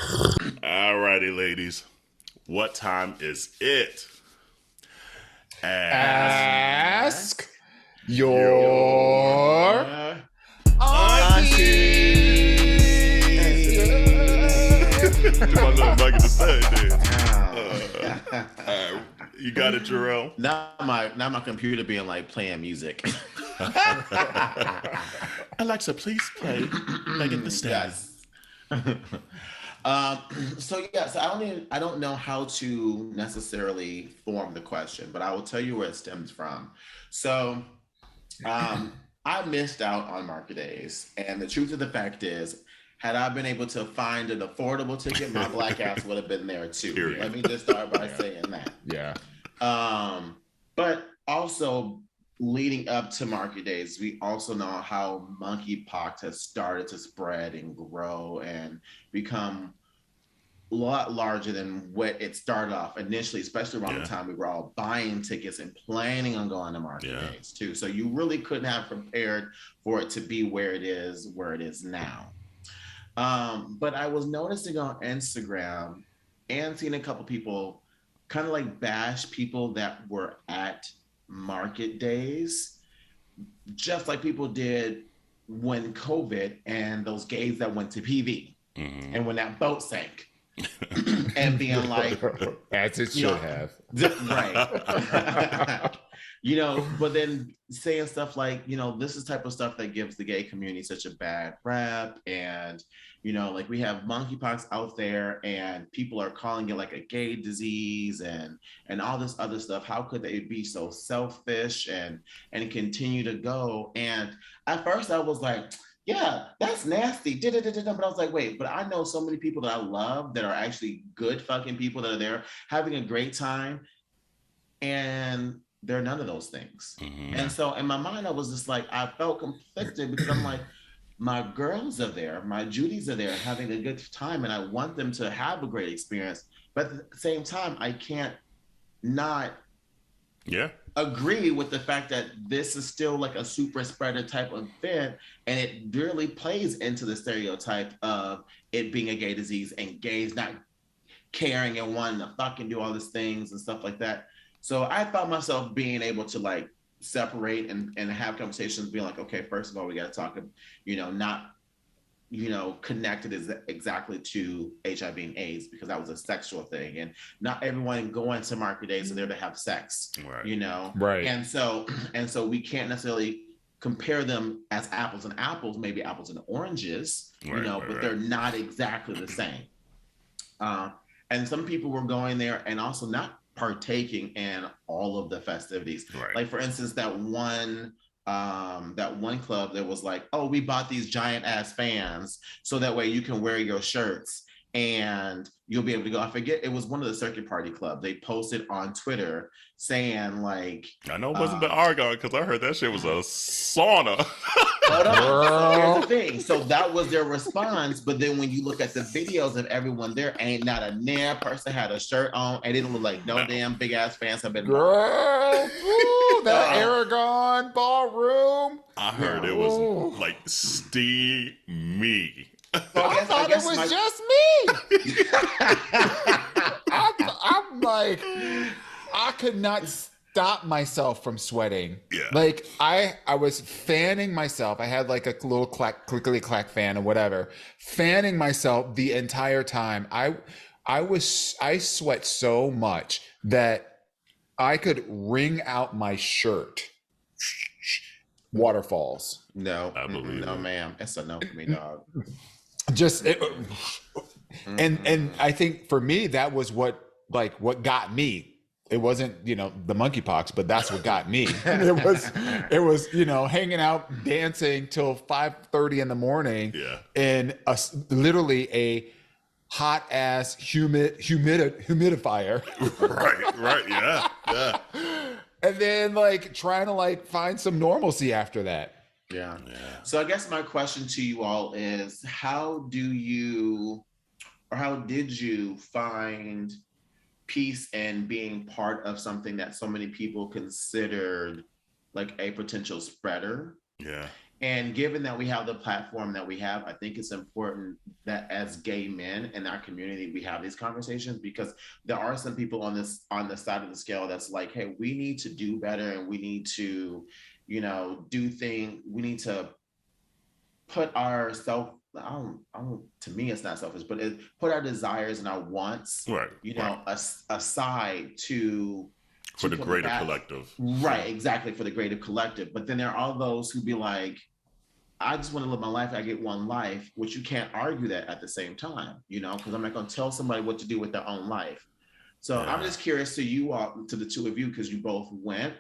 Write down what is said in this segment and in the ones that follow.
Alrighty, ladies. What time is it? Ask Ask your Auntie. aunties. Do my little Mike the Stud dance. Oh. You got it, Jarrell? Now my computer being like playing music. Alexa, please play Megan the Stallion. Yes. So I don't know how to necessarily form the question, but I will tell you where it stems from. So I missed out on market days, and the truth of the fact is, had I been able to find an affordable ticket, my black ass would have been there too. Period. Let me just start by saying that. Yeah. But also leading up to market days, we also know how monkeypox has started to spread and grow and become a lot larger than what it started off initially, especially around the time we were all buying tickets and planning on going to market days too. So you really couldn't have prepared for it to be where it is now. But I was noticing on Instagram and seeing a couple people kind of like bash people that were at market days, just like people did when COVID and those gays that went to PV and when that boat sank. And being like, as it should have. Right. But then saying stuff like, this is type of stuff that gives the gay community such a bad rap. And, like we have monkeypox out there and people are calling it like a gay disease and all this other stuff. How could they be so selfish and continue to go? And at first I was like, yeah, that's nasty. But I was like, wait, but I know so many people that I love that are actually good fucking people that are there having a great time. And they're none of those things. And so in my mind, I was just like, I felt conflicted because I'm like, my girls are there, my Judys are there having a good time, and I want them to have a great experience. But at the same time, I can't not agree with the fact that this is still like a super spreader type of event, and it really plays into the stereotype of it being a gay disease and gays not caring and wanting to fucking do all these things and stuff like that. So I found myself being able to like separate and have conversations, being like, okay, first of all, we got to talk, not, connected exactly to HIV and AIDS, because that was a sexual thing. And not everyone going to market days are there to have sex, right. Right. And so we can't necessarily compare them as apples and apples, maybe apples and oranges, but they're not exactly the same. And some people were going there and also not partaking in all of the festivities. Right. Like for instance, that one club that was like, oh, we bought these giant ass fans so that way you can wear your shirts and you'll be able to go. I forget, it was one of the circuit party club. They posted on Twitter saying like, I know it wasn't the Argon because I heard that shit was a sauna. Hold on. So here's the thing. So that was their response. But then when you look at the videos of everyone there, ain't not a near person had a shirt on, and it didn't look like no damn big ass fans have been. Girl, ooh, that Aragon ballroom. I heard it was like steamy. I thought it was just me. I'm like, I could not stop myself from sweating. Yeah. Like I was fanning myself. I had like a little clickety clack fan or whatever, fanning myself the entire time. I sweat so much that I could wring out my shirt. Waterfalls. No, I believe no, it. ma'am. It's a no for me, dog. And I think for me that was what got me. It wasn't the monkeypox, but that's what got me. It was hanging out dancing till 5:30 in the morning in literally a hot ass humidifier. right, yeah. And then trying to find some normalcy after that. Yeah. So I guess my question to you all is, how did you find peace in being part of something that so many people considered like a potential spreader? Yeah. And given that we have the platform that we have, I think it's important that as gay men in our community, we have these conversations, because there are some people on the side of the scale that's like, hey, we need to do better, and we need to, do things. We need to put our to me, it's not selfish, but put our desires and our wants, Right. aside for the greater collective. Right, exactly, for the greater collective. But then there are those who be like, I just want to live my life. I get one life, which you can't argue that at the same time, because I'm not going to tell somebody what to do with their own life. So I'm just curious to you all, to the two of you, because you both went,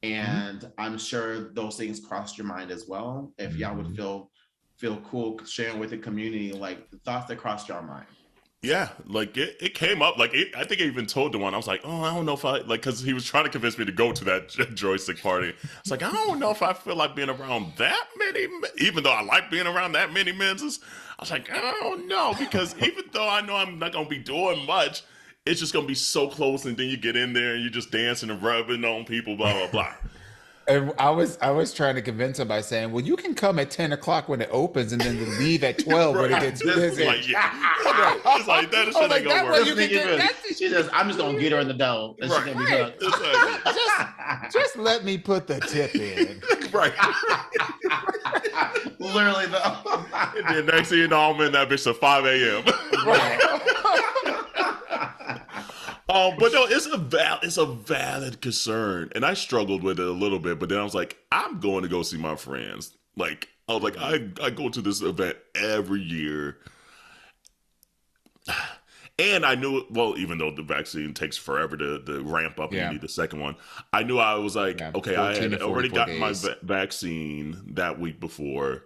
and I'm sure those things crossed your mind as well. If y'all would feel cool sharing with the community, like the thoughts that crossed your mind. Yeah, like it came up. Like I think I even told the one, I was like, oh, I don't know if I like, because he was trying to convince me to go to that joystick party. It's like, I don't know if I feel like being around that many, even though I like being around that many men's. I was like, I don't know, because even though I know I'm not gonna be doing much, it's just gonna be so close, and then you get in there and you're just dancing and rubbing on people, blah blah blah. And I was trying to convince him by saying, well, you can come at 10 o'clock when it opens and then leave at 12 when it gets busy. Like, yeah. It's like, that shit ain't gonna work. She says, I'm just gonna get her in the dough. And she's gonna be hooked. Just let me put the tip in. Right. Literally though. And then next thing you know, I'm in that bitch at 5 a.m. But no, it's a valid concern, and I struggled with it a little bit. But then I was like, I'm going to go see my friends. Like I was like, I go to this event every year, and I knew, well, even though the vaccine takes forever to ramp up, and you need the second one, I knew, I was like, okay, I had already gotten my vaccine that week before.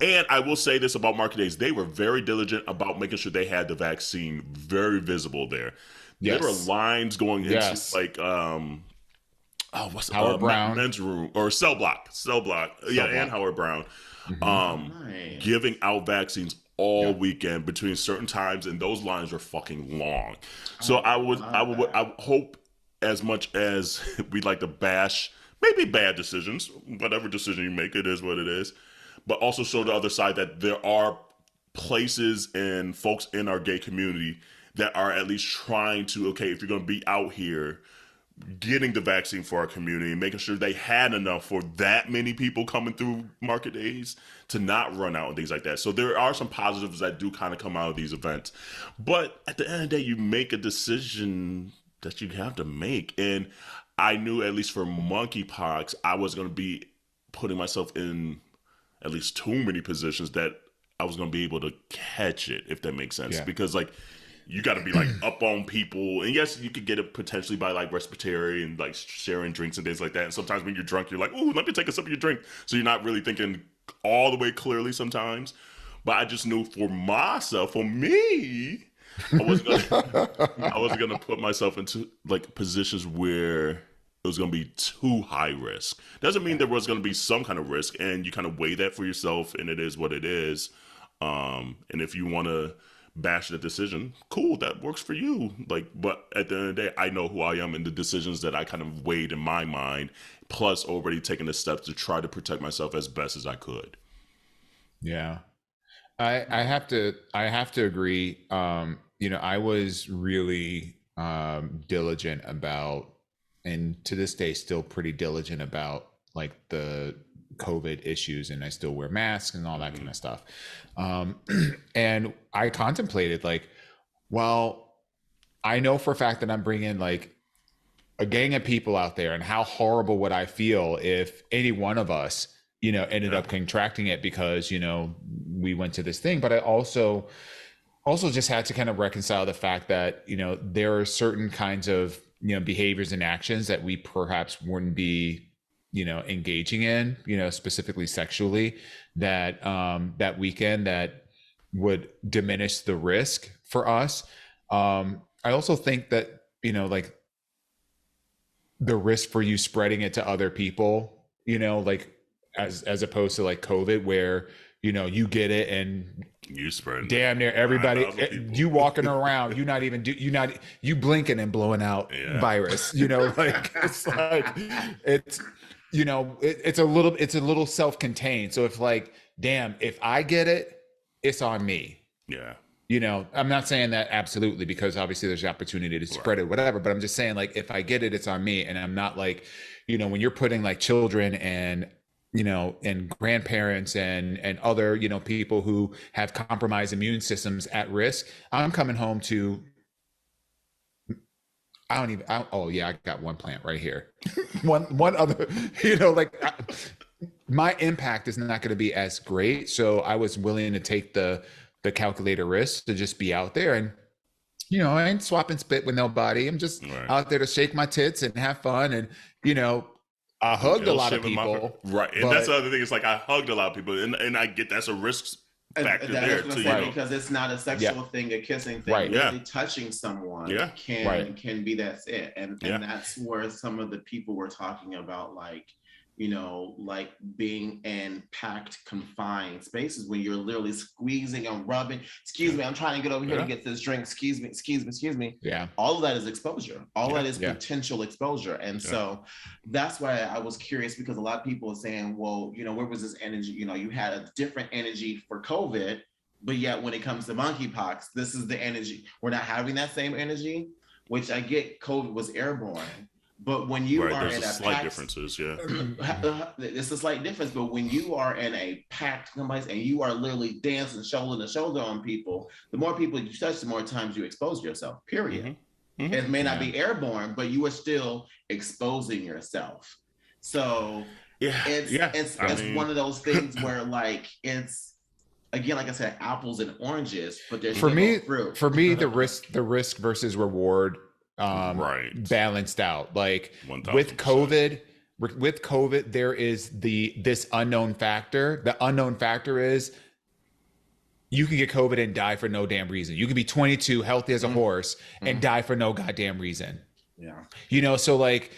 And I will say this about Market Days. They were very diligent about making sure they had the vaccine very visible there. Yes. There were lines going into like, what's Howard Brown men's room or cell block. And Howard Brown, giving out vaccines all weekend between certain times. And those lines were fucking long. So I would hope, as much as we'd like to bash maybe bad decisions, whatever decision you make, it is what it is. But also show the other side that there are places and folks in our gay community that are at least trying to, okay, if you're going to be out here getting the vaccine for our community and making sure they had enough for that many people coming through Market Days to not run out and things like that. So there are some positives that do kind of come out of these events. But at the end of the day, you make a decision that you have to make. And I knew, at least for Monkeypox, I was going to be putting myself in at least too many positions that I was going to be able to catch it, if that makes sense. Yeah. Because like, you got to be like up on people. And yes, you could get it potentially by like respiratory and like sharing drinks and things like that. And sometimes when you're drunk, you're like, ooh, let me take a sip of your drink. So you're not really thinking all the way clearly sometimes. But I just knew for myself, for me, I wasn't going to put myself into like positions where it was going to be too high risk. Doesn't mean there was going to be some kind of risk, and you kind of weigh that for yourself, and it is what it is. And if you want to bash the decision, cool, that works for you. Like, but at the end of the day, I know who I am and the decisions that I kind of weighed in my mind, plus already taking the steps to try to protect myself as best as I could. Yeah, I have to agree. I was really diligent about, and to this day still pretty diligent about, like the COVID issues, and I still wear masks and all that kind of stuff. And I contemplated like, well, I know for a fact that I'm bringing like a gang of people out there, and how horrible would I feel if any one of us, ended up contracting it because, we went to this thing. But I also just had to kind of reconcile the fact that, there are certain kinds of, behaviors and actions that we perhaps wouldn't be, engaging in, specifically sexually, that that weekend, that would diminish the risk for us. I also think that, like the risk for you spreading it to other people, like as opposed to like COVID, where, you get it and you spread damn near everybody, you walking around, you blinking and blowing out virus, like it's like you know, it's a little self-contained. So if like, damn, if I get it, it's on me. Yeah. You know, I'm not saying that absolutely, because obviously there's the opportunity to spread it, whatever, but I'm just saying, like, if I get it, it's on me. And I'm not like, you know, when you're putting like children and, you know, and grandparents and other, you know, people who have compromised immune systems at risk, I'm coming home to, oh yeah, I got one plant right here. one other, you know, like my impact is not going to be as great. So I was willing to take the calculator risk to just be out there. And, you know, I ain't swapping spit with nobody. I'm just out there to shake my tits and have fun. And, you know, I hugged a lot of people. Right. And that's the other thing. It's like I hugged a lot of people. And I get that's a risk factor there too. Because it's not a sexual thing, a kissing thing. Right. Really touching someone can be that's it. And that's where some of the people were talking about, like, you know, like being in packed, confined spaces when you're literally squeezing and rubbing. Excuse me, I'm trying to get over here to get this drink. Excuse me. Yeah. All of that is exposure. All that is potential exposure. And so that's why I was curious, because a lot of people are saying, well, you know, where was this energy? You know, you had a different energy for COVID, but yet when it comes to monkeypox, this is the energy. We're not having that same energy, which I get. COVID was airborne. But when you are in a slight differences, it's a slight difference. But when you are in a packed place and you are literally dancing shoulder to shoulder on people, the more people you touch, the more times you expose yourself. Period. Mm-hmm. It may not be airborne, but you are still exposing yourself. So it's one of those things where, like, it's, again, like I said, apples and oranges, but there's fruit. For me, the risk versus reward balanced out. Like 1000%. with COVID, there is this unknown factor. The unknown factor is you can get COVID and die for no damn reason. You can be 22, healthy as a horse, and die for no goddamn reason. Yeah. You know, so like,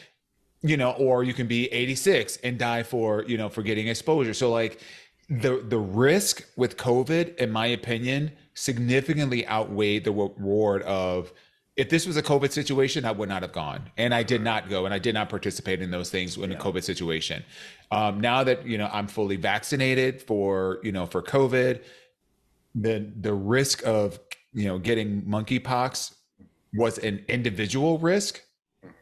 you know, or you can be 86 and die for, you know, for getting exposure. So like the risk with COVID, in my opinion, significantly outweighed the reward of, if this was a COVID situation, I would not have gone. And I did not go, and I did not participate in those things in a COVID situation. Now that, you know, I'm fully vaccinated for COVID, the risk of, you know, getting monkeypox was an individual risk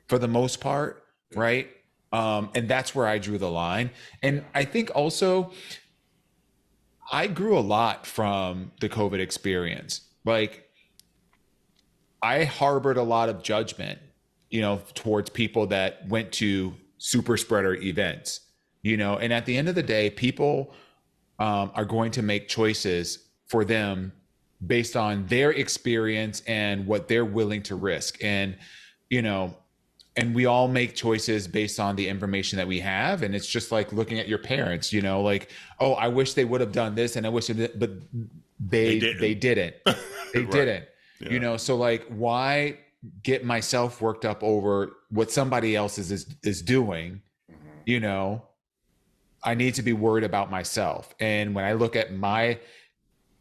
for the most part, right? And that's where I drew the line. And I think also I grew a lot from the COVID experience. Like, I harbored a lot of judgment, you know, towards people that went to super spreader events, you know, and at the end of the day, people are going to make choices for them based on their experience and what they're willing to risk. And, you know, and we all make choices based on the information that we have. And it's just like looking at your parents, you know, like, oh, I wish they would have done this, and I wish they did, but they didn't. They didn't. Yeah. You know, so like, why get myself worked up over what somebody else is doing? You know, I need to be worried about myself. And when I look at my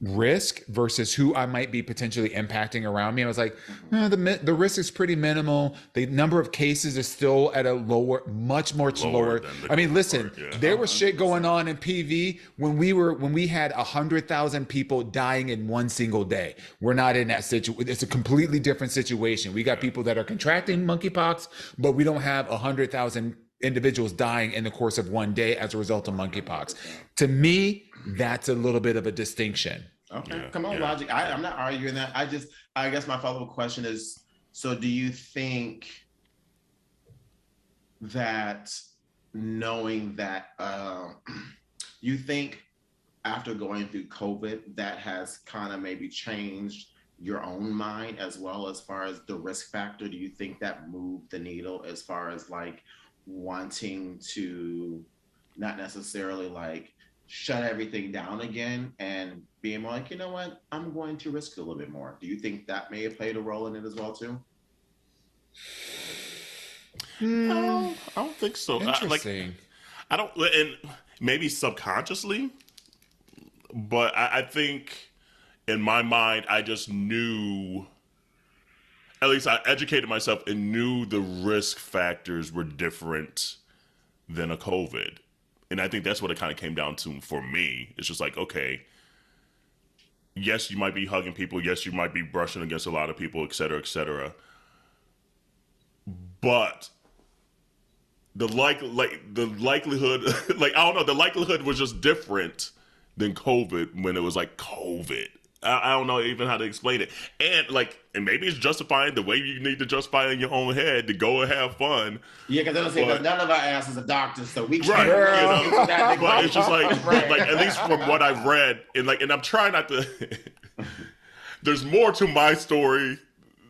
risk versus who I might be potentially impacting around me, I was like, the risk is pretty minimal. The number of cases is still at a much lower. I mean, listen, there was shit going on in PV when we had 100,000 people dying in one single day. We're not in that situation. It's a completely different situation. We got people that are contracting monkeypox, but we don't have 100,000 individuals dying in the course of one day as a result of monkeypox. To me, that's a little bit of a distinction. Okay, come on, logic. I'm not arguing that. I guess my follow-up question is, so do you think that knowing that, you think after going through COVID, that has kind of maybe changed your own mind as well, as far as the risk factor? Do you think that moved the needle as far as like wanting to not necessarily like shut everything down again and being more like, you know what, I'm going to risk a little bit more? Do you think that may have played a role in it as well too? I don't think so. Interesting. I don't, and maybe subconsciously, but I think in my mind, I just knew, at least I educated myself and knew the risk factors were different than a COVID. And I think that's what it kind of came down to for me. It's just like, okay, yes, you might be hugging people. Yes, you might be brushing against a lot of people, et cetera, et cetera. But the likelihood, like, I don't know, the likelihood was just different than COVID when it was like COVID. I don't know even how to explain it. And maybe it's justifying the way you need to justify in your own head to go and have fun. Yeah, because they'll say that none of our asses are doctors, so we can't. Right, Really but it's just like, like, at least from what I've read, and I'm trying not to. There's more to my story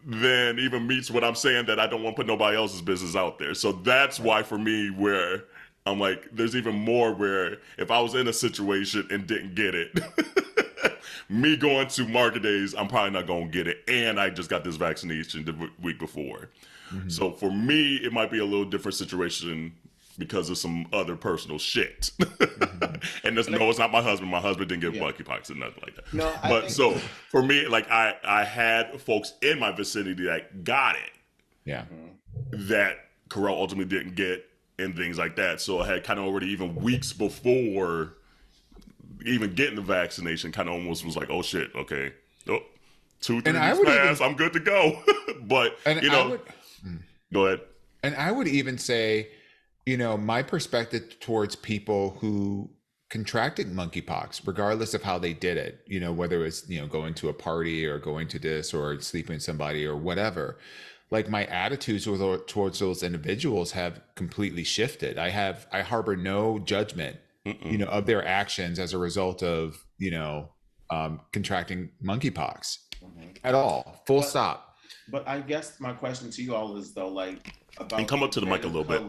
than even meets what I'm saying, that I don't want to put nobody else's business out there. So that's why for me, where I'm like, there's even more where if I was in a situation and didn't get it. Me going to market days, I'm probably not going to get it. And I just got this vaccination the week before. Mm-hmm. So for me, it might be a little different situation because of some other personal shit. Mm-hmm. And no, it's not my husband. My husband didn't get monkeypox or nothing like that. No, but so for me, like I had folks in my vicinity that got it. Yeah. That Carell ultimately didn't get and things like that. So I had kind of already, even weeks before even getting the vaccination, kind of almost was like, oh shit, okay, 2-3 weeks pass, I'm good to go. But go ahead. And I would even say, my perspective towards people who contracted monkeypox, regardless of how they did it, whether it's going to a party or going to this or sleeping with somebody or whatever, like my attitudes towards those individuals have completely shifted. I harbor no judgment of their actions as a result of, contracting monkeypox at all. Full stop. But I guess my question to you all is though, like, about and come up to the mic a little bit.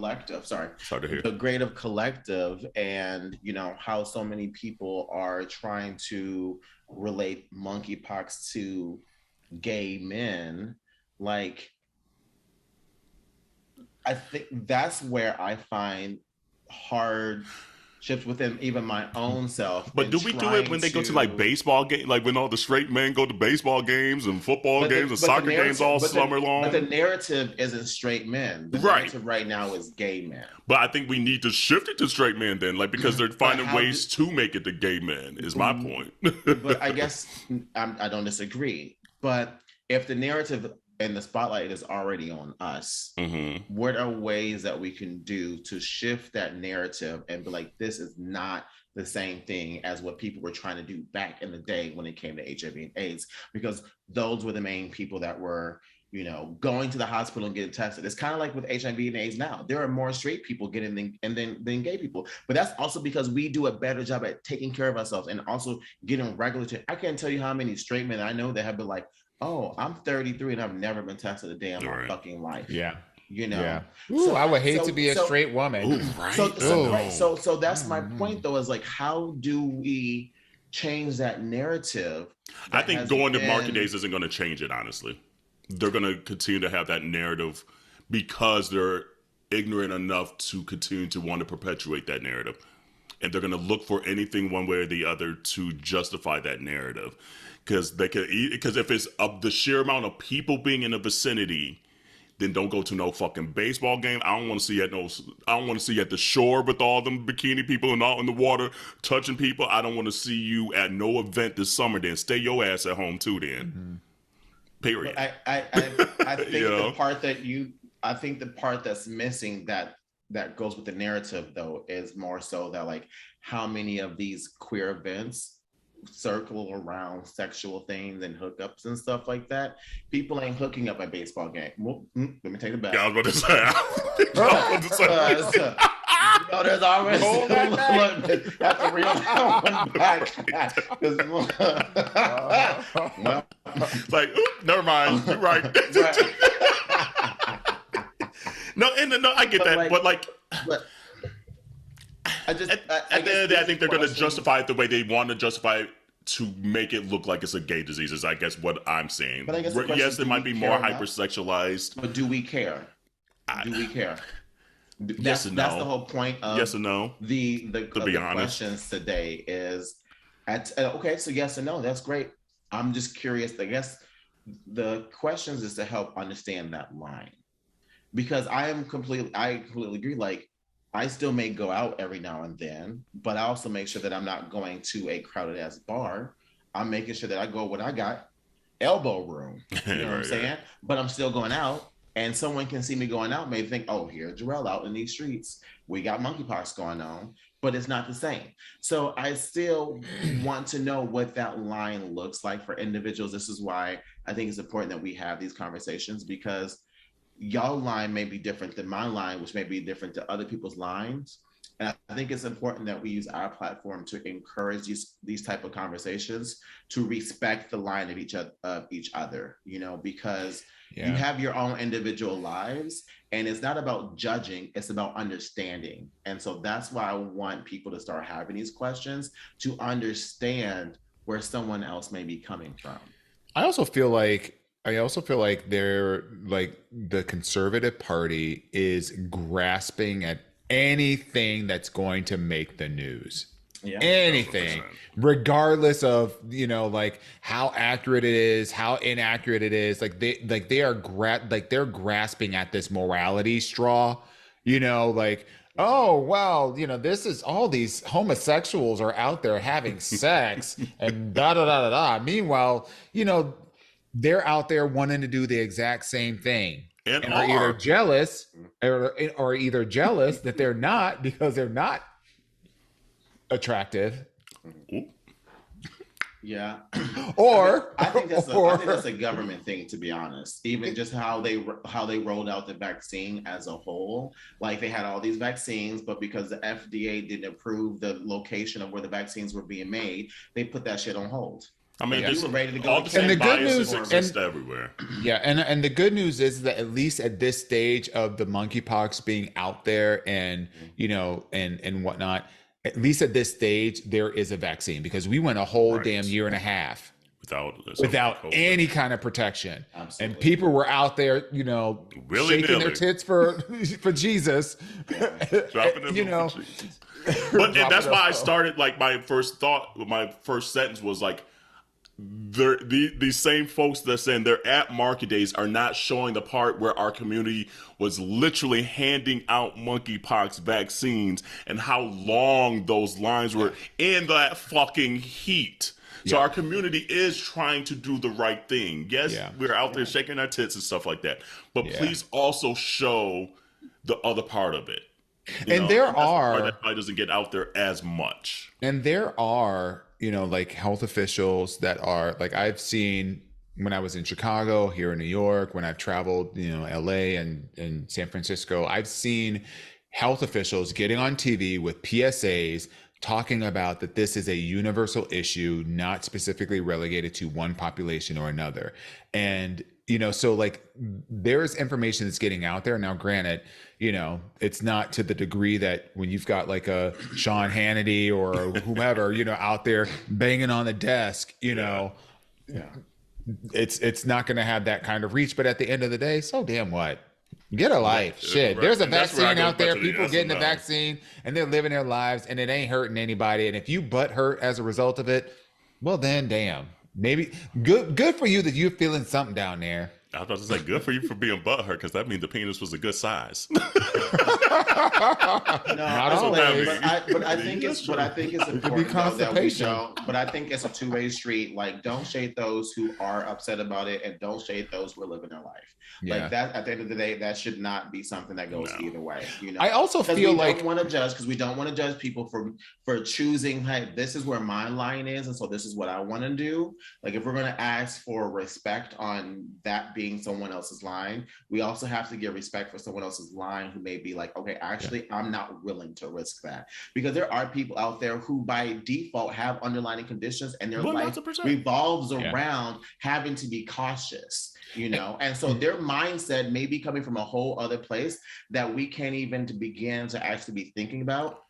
Sorry to hear. The grade of collective, and how so many people are trying to relate monkeypox to gay men. Like, I think that's where I find hard shifts within even my own self. But do we do it when they go to like baseball games, like when all the straight men go to baseball games and football games and soccer games all summer long? But the narrative isn't straight men. The narrative right now is gay men. But I think we need to shift it to straight men then, like, because they're finding ways to make it to gay men, is my point. But I guess I don't disagree. But if the narrative and the spotlight is already on us, what are ways that we can do to shift that narrative and be like, this is not the same thing as what people were trying to do back in the day when it came to HIV and AIDS? Because those were the main people that were, going to the hospital and getting tested. It's kind of like with HIV and AIDS now. There are more straight people getting than gay people. But that's also because we do a better job at taking care of ourselves and also getting regular. I can't tell you how many straight men I know that have been like, oh, I'm 33 and I've never been tested a day in my fucking life. Yeah. Yeah. Ooh, so I would hate to be a straight woman. Ooh, right. So that's my point though, is like, how do we change that narrative? I think going to market days isn't going to change it, honestly. They're going to continue to have that narrative because they're ignorant enough to continue to want to perpetuate that narrative. And they're going to look for anything one way or the other to justify that narrative. Because if it's the sheer amount of people being in the vicinity, then don't go to no fucking baseball game. I don't want to see I don't want to see you at the shore with all them bikini people and all in the water touching people. I don't want to see you at no event this summer. Then stay your ass at home too. Then, period. I think the part I think the part that's missing that goes with the narrative though is more so that, like, how many of these queer events circle around sexual things and hookups and stuff like that. People ain't hooking up at baseball game. Well, let me take it back. Yeah, I was about to say. There's always that's a real one back. Like, never mind. You're right. No, I get that, but at the end of the day, I think they're going to justify it the way they want to justify it to make it look like it's a gay disease, is I guess what I'm saying. But I guess yes, it might be more hypersexualized. But do we care? Do we care? Yes and no. That's the whole point of yes and no. The questions today is okay, so yes and no, that's great. I'm just curious. I guess the questions is to help understand that line. Because I completely agree. Like, I still may go out every now and then, but I also make sure that I'm not going to a crowded ass bar. I'm making sure that I go what I got, elbow room. You know what I'm saying? But I'm still going out, and someone can see me going out, may think, oh, here's Jarrell out in these streets. We got monkeypox going on, but it's not the same. So I still want to know what that line looks like for individuals. This is why I think it's important that we have these conversations, because y'all line may be different than my line, which may be different to other people's lines. And I think it's important that we use our platform to encourage these type of conversations, to respect the line of each other, you know, because you have your own individual lives, and it's not about judging, it's about understanding. And so that's why I want people to start having these questions, to understand where someone else may be coming from. I also feel like they're like the Conservative Party is grasping at anything that's going to make the news. Yeah, anything, 100%. Regardless of, you know, like how accurate it is, how inaccurate it is. They're grasping at this morality straw, you know, like, oh, well, you know, this is all these homosexuals are out there having sex and da da da da da. Meanwhile, you know, they're out there wanting to do the exact same thing, and are either jealous or either jealous that they're not, because they're not attractive. Yeah. Or I think that's a government thing, to be honest. Even just how they rolled out the vaccine as a whole. Like, they had all these vaccines, but because the FDA didn't approve the location of where the vaccines were being made, they put that shit on hold. I mean, you were ready to go. All the same biases exist everywhere. Yeah, and the good news is that at least at this stage of the monkeypox being out there, and you know, and whatnot, at least at this stage there is a vaccine, because we went a whole damn year and a half without any kind of protection. Absolutely. And people were out there, you know, shaking their tits for Jesus, dropping you know. But and that's why I started, like, my first sentence was like, these same folks that are saying they're at market days are not showing the part where our community was literally handing out monkeypox vaccines, and how long those lines were in that fucking heat. So our community is trying to do the right thing. Yes, we're out there shaking our tits and stuff like that, but please also show the other part of it. And there are that probably doesn't get out there as much. And there are, you know, like health officials that are, like, I've seen when I was in Chicago, here in New York, when I've traveled, you know, LA and San Francisco, I've seen health officials getting on TV with PSAs talking about that this is a universal issue, not specifically relegated to one population or another. And, you know, so like there's information that's getting out there. Now, granted, you know, it's not to the degree that when you've got like a Sean Hannity or whomever, you know, out there banging on the desk, you know, it's not going to have that kind of reach. But at the end of the day, so damn what? Get a life. Shit. Right. There's a vaccine out there. People getting the vaccine and they're living their lives, and it ain't hurting anybody. And if you butt hurt as a result of it, well, then damn. Maybe good for you that you're feeling something down there. I was about to say, good for you for being butthurt, because that means the penis was a good size. Not always. But I think it's important that we don't. But I think it's a two-way street. Like, don't shade those who are upset about it, and don't shade those who are living their life. Yeah. Like that. At the end of the day, that should not be something that goes either way. You know. I also feel like we don't want to judge, because we don't want to judge people for choosing. Hey, this is where my line is, and so this is what I want to do. Like, if we're going to ask for respect on that being someone else's line, we also have to give respect for someone else's line who may be like, okay, actually, I'm not willing to risk that, because there are people out there who by default have underlying conditions, and their life revolves around having to be cautious, you know, and so their mindset may be coming from a whole other place that we can't even begin to actually be thinking about.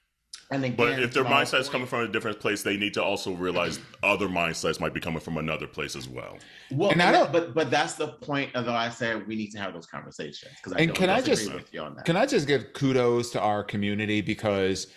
And again, but if their mindset is coming from a different place, they need to also realize other mindsets might be coming from another place as well. Well, and I don't. But that's the point. Although I said we need to have those conversations, because I don't disagree with you on that. Can I just give kudos to our community, because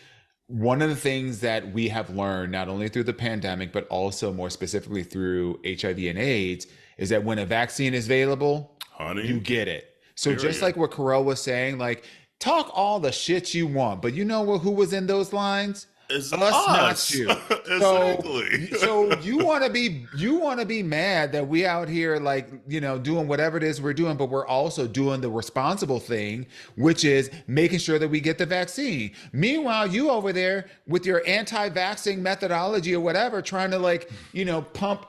one of the things that we have learned, not only through the pandemic but also more specifically through HIV and AIDS, is that when a vaccine is available, you get it. So just like what Carell was saying, like, talk all the shit you want, but you know who was in those lines? It's Us, not us. you. Exactly. So you want to be mad that we out here like, you know, doing whatever it is we're doing, but we're also doing the responsible thing, which is making sure that we get the vaccine. Meanwhile, you over there with your anti-vaccine methodology or whatever, trying to like, you know, pump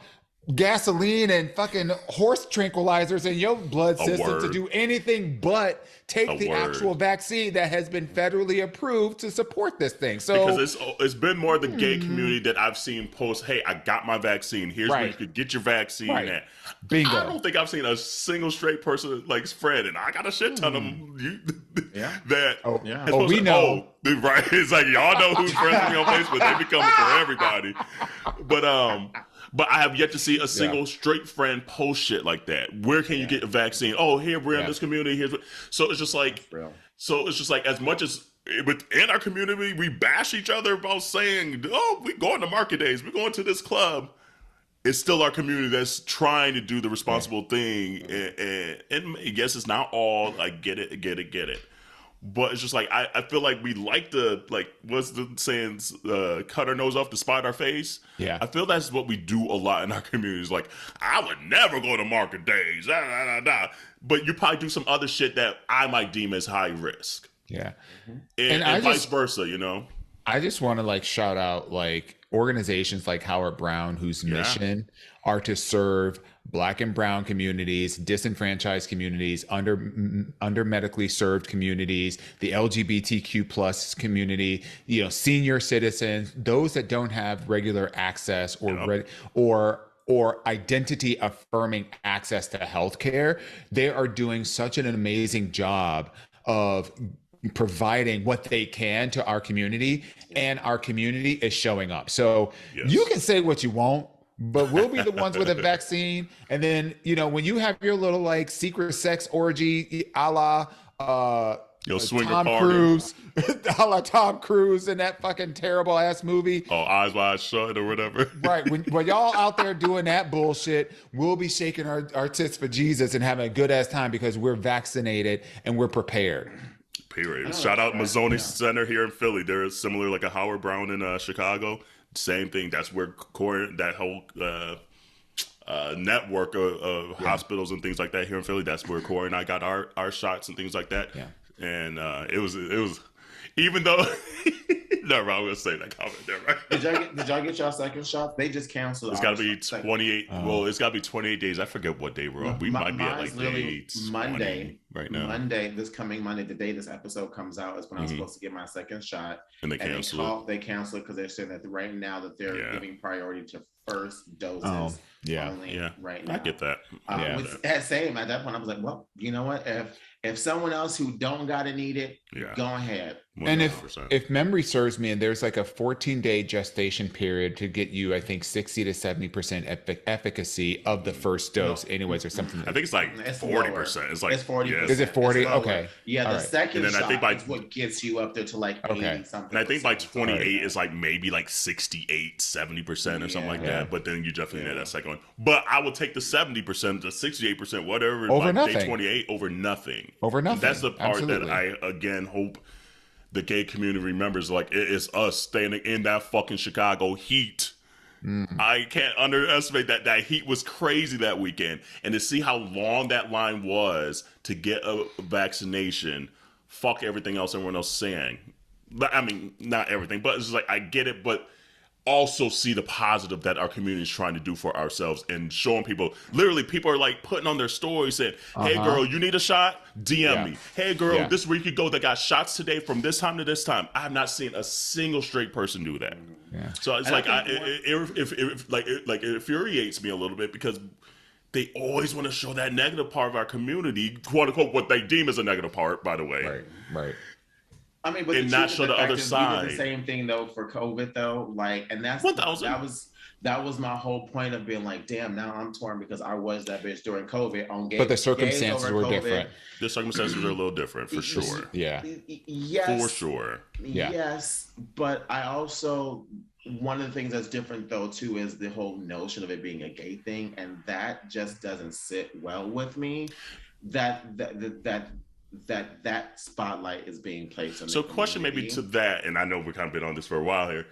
gasoline and fucking horse tranquilizers in your blood system to do anything but take the actual vaccine that has been federally approved to support this thing. So because it's been more the gay community that I've seen post, hey, I got my vaccine. Here's where you could get your vaccine at. Bingo. I don't think I've seen a single straight person like Fred, and I got a shit ton of them. We know. Right. It's like y'all know who's friends with me on Facebook. They be coming for everybody. But I have yet to see a single straight friend post shit like that. Where can you get a vaccine? Oh, here we're in this community. So it's just like, as much as within our community we bash each other about saying, oh, we going to market days, we're going to this club. It's still our community that's trying to do the responsible thing, and I guess it's not all. I get it. But it's just like I feel like we like to, like, what's the saying, cut our nose off to spite our face. Yeah, I feel that's what we do a lot in our communities. Like, I would never go to market days, but you probably do some other shit that I might deem as high risk. Yeah, and vice versa. You know, I just want to like shout out like organizations like Howard Brown, whose mission are to serve Black and brown communities, disenfranchised communities, under medically served communities, the LGBTQ plus community, you know, senior citizens, those that don't have regular access or identity affirming access to healthcare. They are doing such an amazing job of providing what they can to our community, and our community is showing up. So you can say what you want, but we'll be the ones with a vaccine. And then, you know, when you have your little like secret sex orgy a la Tom Cruise, a la Tom Cruise in that fucking terrible ass movie. Oh, Eyes Wide Shut or whatever. Right. When y'all out there doing that bullshit, we'll be shaking our tits for Jesus and having a good ass time because we're vaccinated and we're prepared. Period. Shout out Mazzoni Center here in Philly. They're similar, like a Howard Brown in Chicago. Same thing. That's where that whole network of hospitals and things like that here in Philly. That's where Corey and I got our shots and things like that. Yeah. And it was even though no, I'm gonna say that comment there, right? Did y'all get y'all second shot? They just canceled. It's got to be 28. Well, it's got to be 28 days. I forget what day we're on. We might be at like day Monday right now. This coming Monday, the day this episode comes out, is when I was supposed to get my second shot. And they canceled it. They canceled it because they're saying that right now that they're giving priority to first doses. Only right now. I get that. Same at that point, I was like, well, you know what? If someone else who don't gotta need it, go ahead. 100%. And if memory serves me, and there's like a 14-day gestation period to get you, I think 60 to 70% efficacy of the first dose, anyways, or something. I think it's like 40%. It's like 40%. Is it 40? Okay. Yeah, the second shot I think is what gets you up there to like 80 something. And I think by 28 is like maybe like 68, 70% or something like that. But then you definitely need that second one. But I would take the 70%, the 68%, whatever, over nothing. Day 28 over nothing. Over nothing. That's the part that I again hope the gay community remembers. Like, it is us standing in that fucking Chicago heat. I can't underestimate that heat was crazy that weekend, and to see how long that line was to get a vaccination. Fuck everything else everyone else is saying. But I mean, not everything, but it's just like, I get it, but also see the positive that our community is trying to do for ourselves and showing people. Literally, people are like putting on their stories saying, hey girl, you need a shot? DM me. Hey girl, this is where you could go that got shots today from this time to this time. I have not seen a single straight person do that. So it's like, it infuriates me a little bit because they always want to show that negative part of our community, quote unquote, what they deem as a negative part, by the way. Right. I mean, but and not show the other side. We did the same thing though for COVID though, like, and that's 1,000. That was my whole point of being like, damn, now I'm torn because I was that bitch during COVID on gay. But the circumstances were different. The circumstances were a little different for sure. Yes. For sure. Yes, but I also, one of the things that's different though too is the whole notion of it being a gay thing, and that just doesn't sit well with me. That that spotlight is being placed on. So, question maybe to that, and I know we've kind of been on this for a while here.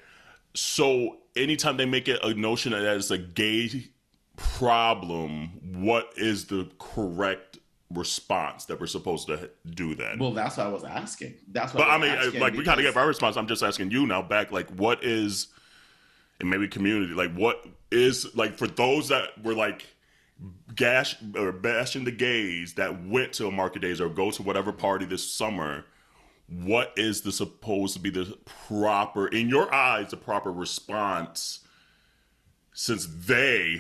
So, anytime they make it a notion that it's a gay problem, what is the correct response that we're supposed to do then? Well, that's what I was asking. That's what. But I mean, like, we kind of gave our response. I'm just asking you now back, like, what is, and maybe community, like, what is, like, for those that were like bashing the gays that went to a Market Days or go to whatever party this summer, what is supposed to be the proper, in your eyes, the proper response, since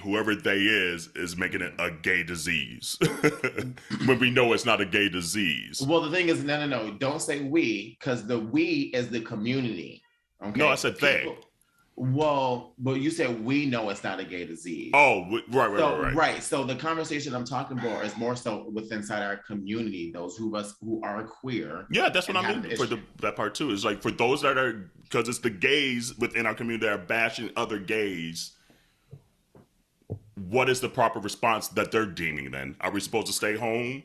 whoever they is making it a gay disease when we know it's not a gay disease? Well, the thing is, no, don't say we, because the we is the community. Okay? No, I said they. Well, but you said we know it's not a gay disease. Oh, right. Right. So the conversation I'm talking about is more so within inside our community, those who are queer. Yeah, that's what I mean for that part too. Is like for those that are, because it's the gays within our community that are bashing other gays. What is the proper response that they're deeming then? Are we supposed to stay home?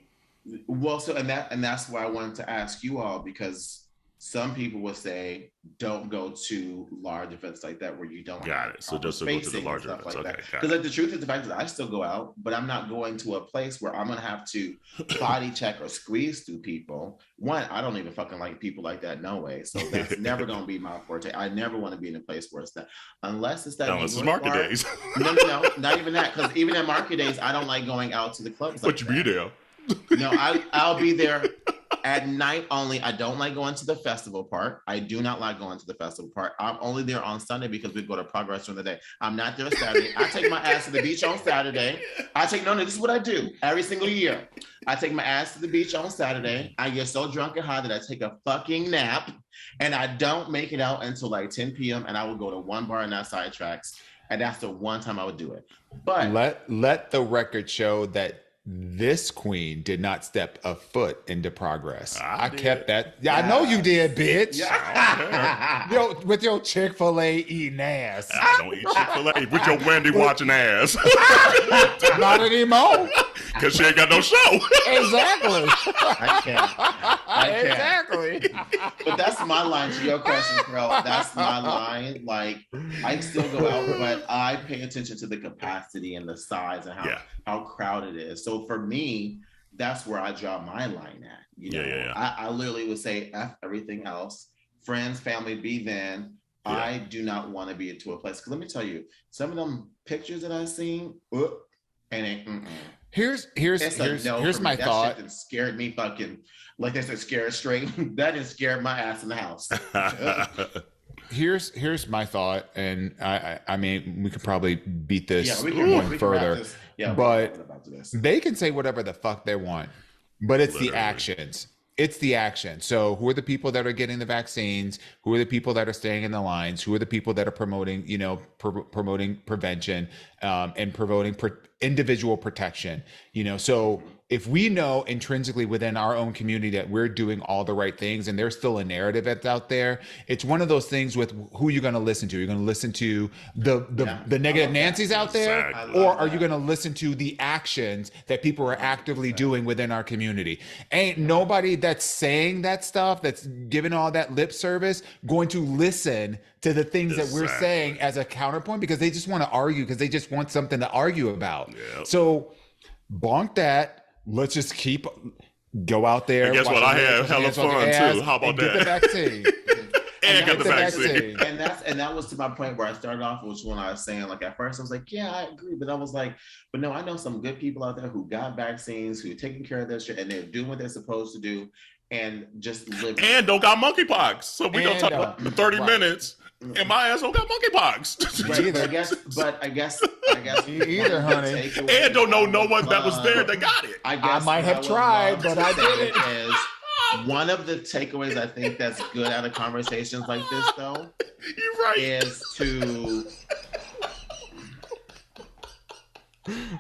Well, so and that's why I wanted to ask you all, because some people would say don't go to large events like that where you don't got it. So just to go to the larger events, like okay. Because like the truth is the fact that I still go out, but I'm not going to a place where I'm gonna have to body check or squeeze through people. One, I don't even fucking like people like that, no way. So that's never gonna be my forte. I never want to be in a place where it's that, unless it's that. No, it's Market Days. No, not even that. Because even at Market Days, I don't like going out to the clubs. But you be there. No, I'll be there at night only. I don't like going to the festival part. I do not like going to the festival part. I'm only there on Sunday because we go to Progress during the day. I'm not there Saturday. I take my ass to the beach on Saturday. No, this is what I do every single year. I take my ass to the beach on Saturday. I get so drunk and high that I take a fucking nap, and I don't make it out until like 10 p.m. and I will go to one bar and that sidetracks. And that's the one time I would do it. But let the record show that this queen did not step a foot into Progress. I kept that. Yeah, I know you did, bitch. Yeah. Yo, with your Chick-fil-A eating ass. I don't eat Chick-fil-A with your Wendy watching ass. Not anymore. Because she ain't got no show. Exactly. I can't. Exactly. But that's my line to your question, Carol. That's my line. Like, I still go out, but I pay attention to the capacity and the size and how crowded it is. So for me, that's where I draw my line at. You know, I literally would say F everything else. Friends, family, be then. Yeah. I do not want to be into a place. Because let me tell you, some of them pictures that I've seen, Here's my that thought. Shit that scared me fucking, like they said, scared straight. That just scared my ass in the house. Here's my thought, and I mean we could probably beat this one further. But they can say whatever the fuck they want, but it's the actions. It's the action. So who are the people that are getting the vaccines? Who are the people that are staying in the lines? Who are the people that are promoting, promoting prevention and promoting individual protection? So if we know intrinsically within our own community that we're doing all the right things and there's still a narrative that's out there, it's one of those things with who you're going to listen to. You're going to listen to the negative Nancy's out there, or are you going to listen to the actions that people are actively doing within our community? Ain't nobody that's saying that stuff, that's giving all that lip service, going to listen to the things that we're saying as a counterpoint, because they just want to argue, because they just want something to argue about. So bonk that. Let's just go out there. And guess what? I have hella fun too. How about that? Get the vaccine. and get the vaccine. And that was to my point where I started off, which when I was saying, like, at first I was like, yeah, I agree. But I was like, but no, I know some good people out there who got vaccines, who are taking care of their shit, and they're doing what they're supposed to do and just living. And don't got monkeypox. So we don't talk about 30 minutes. And my ass don't got monkeypox. Right, I guess either, honey. And don't know no one that was there that got it. I might have tried, but I didn't. One of the takeaways I think that's good out of conversations like this, though, you're right, is to.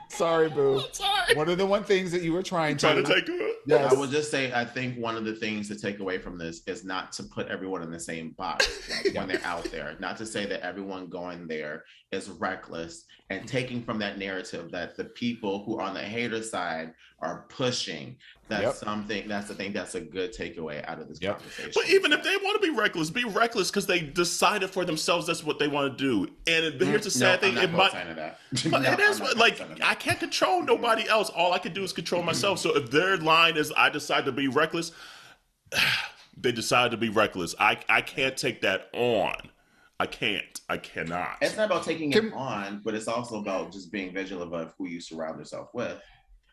Sorry, boo. Sorry. What are the one things that you were trying to take it? Yes. I would just say, I think one of the things to take away from this is not to put everyone in the same box when they're out there. Not to say that everyone going there is reckless, and taking from that narrative that the people who are on the hater side are pushing. That's something. That's the thing. That's a good takeaway out of this conversation. But even if they want to be reckless because they decided for themselves that's what they want to do. And here's the sad thing: it might. But it is like I can't control nobody else. All I can do is control myself. So if their line is I decide to be reckless, they decide to be reckless. I can't take that on. I cannot. It's not about taking it on, but it's also about just being vigilant of who you surround yourself with.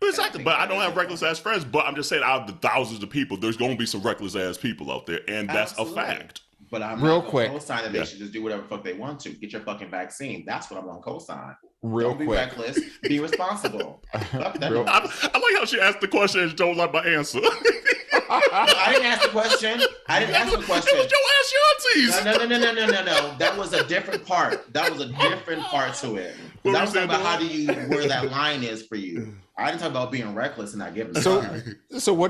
Exactly, but I don't have reckless ass friends. But I'm just saying, out of the thousands of people, there's going to be some reckless ass people out there, and that's a fact. But I'm real not quick co-sign that they should just do whatever the fuck they want to. Get your fucking vaccine. That's what I'm going to co-sign. Don't be reckless. Be responsible. Fuck that. I like how she asked the question and she don't like my answer. I didn't ask the question. I didn't ask the question. It was your Ask Yo Aunteas. No. That was a different part. That was a different part to it. That was talking about how do you where that line is for you. I didn't talk about being reckless and not giving. So what